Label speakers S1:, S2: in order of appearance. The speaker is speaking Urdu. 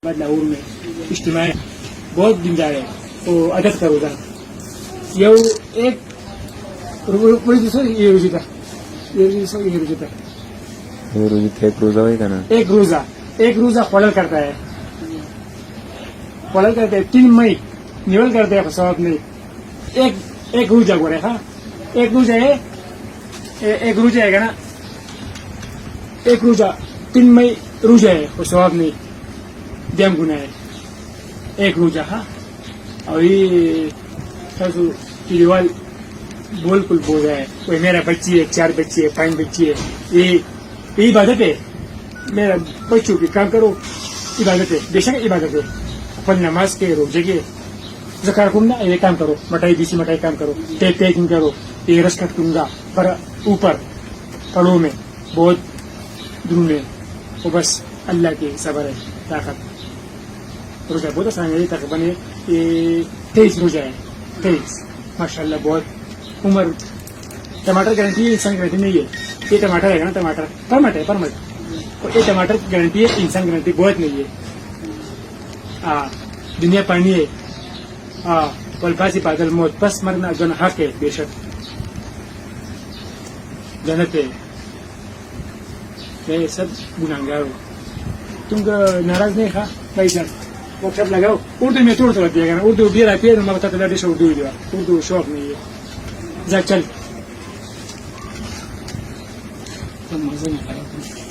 S1: لاہور میں اجتماع بہت دیندار ہے وہ عدد کا روزہ یہ ایک روزی تھا
S2: ایک روزہ ہوئی تھا نا
S1: ایک روزہ فولل کرتا ہے 3 مئی نیول کرتے ہیں ثواب نہیں ایک روزہ بول رہے ہاں ایک روزہ ہے گا نا ایک روزہ 3 مئی روزہ ہے وہ ثواب نہیں دیم گنا ہے ایک روزہ ہاں اور یہ بول کل بول رہا ہے وہ میرا بچی ہے 4 بچی ہے 5 بچی ہے یہ عبادت ہے میرا بچوں کی کام کرو عبادت ہے بے شک عبادت ہے اپن نماز کے روزے کے زکات کرنا یہ کام کرو مٹائی دیسی مٹائی کام کرو پیکنگ کرو یہ رس کٹ کروں گا پر اوپر کڑوں میں بہت دور میں وہ بس اللہ کی صبر ہے طاقت روزہ بہت آسان ہے تقریباً 23 روزہ ہے 23 ماشاء اللہ بہت عمر ٹماٹر گارنٹی ہے انسان گارنٹی نہیں ہے یہ ٹماٹر ہے نا ٹماٹر پرمٹ یہ ٹماٹر گارنٹی ہے انسان گارنٹی بہت نہیں ہے دنیا پانی ہے والباسی بعد الموت بس مرنا جو حق ہے بے شک جنت ہے میں سب گناہگار ہوں تم کو ناراض نہیں بھائی جان وہ سب لگاؤ اردو میں توڑ توڑ دیا گا اردو بھی رہتی ہے میں بتاتا اردو دیا اردو شوق نہیں ہے جا چل مزہ نہیں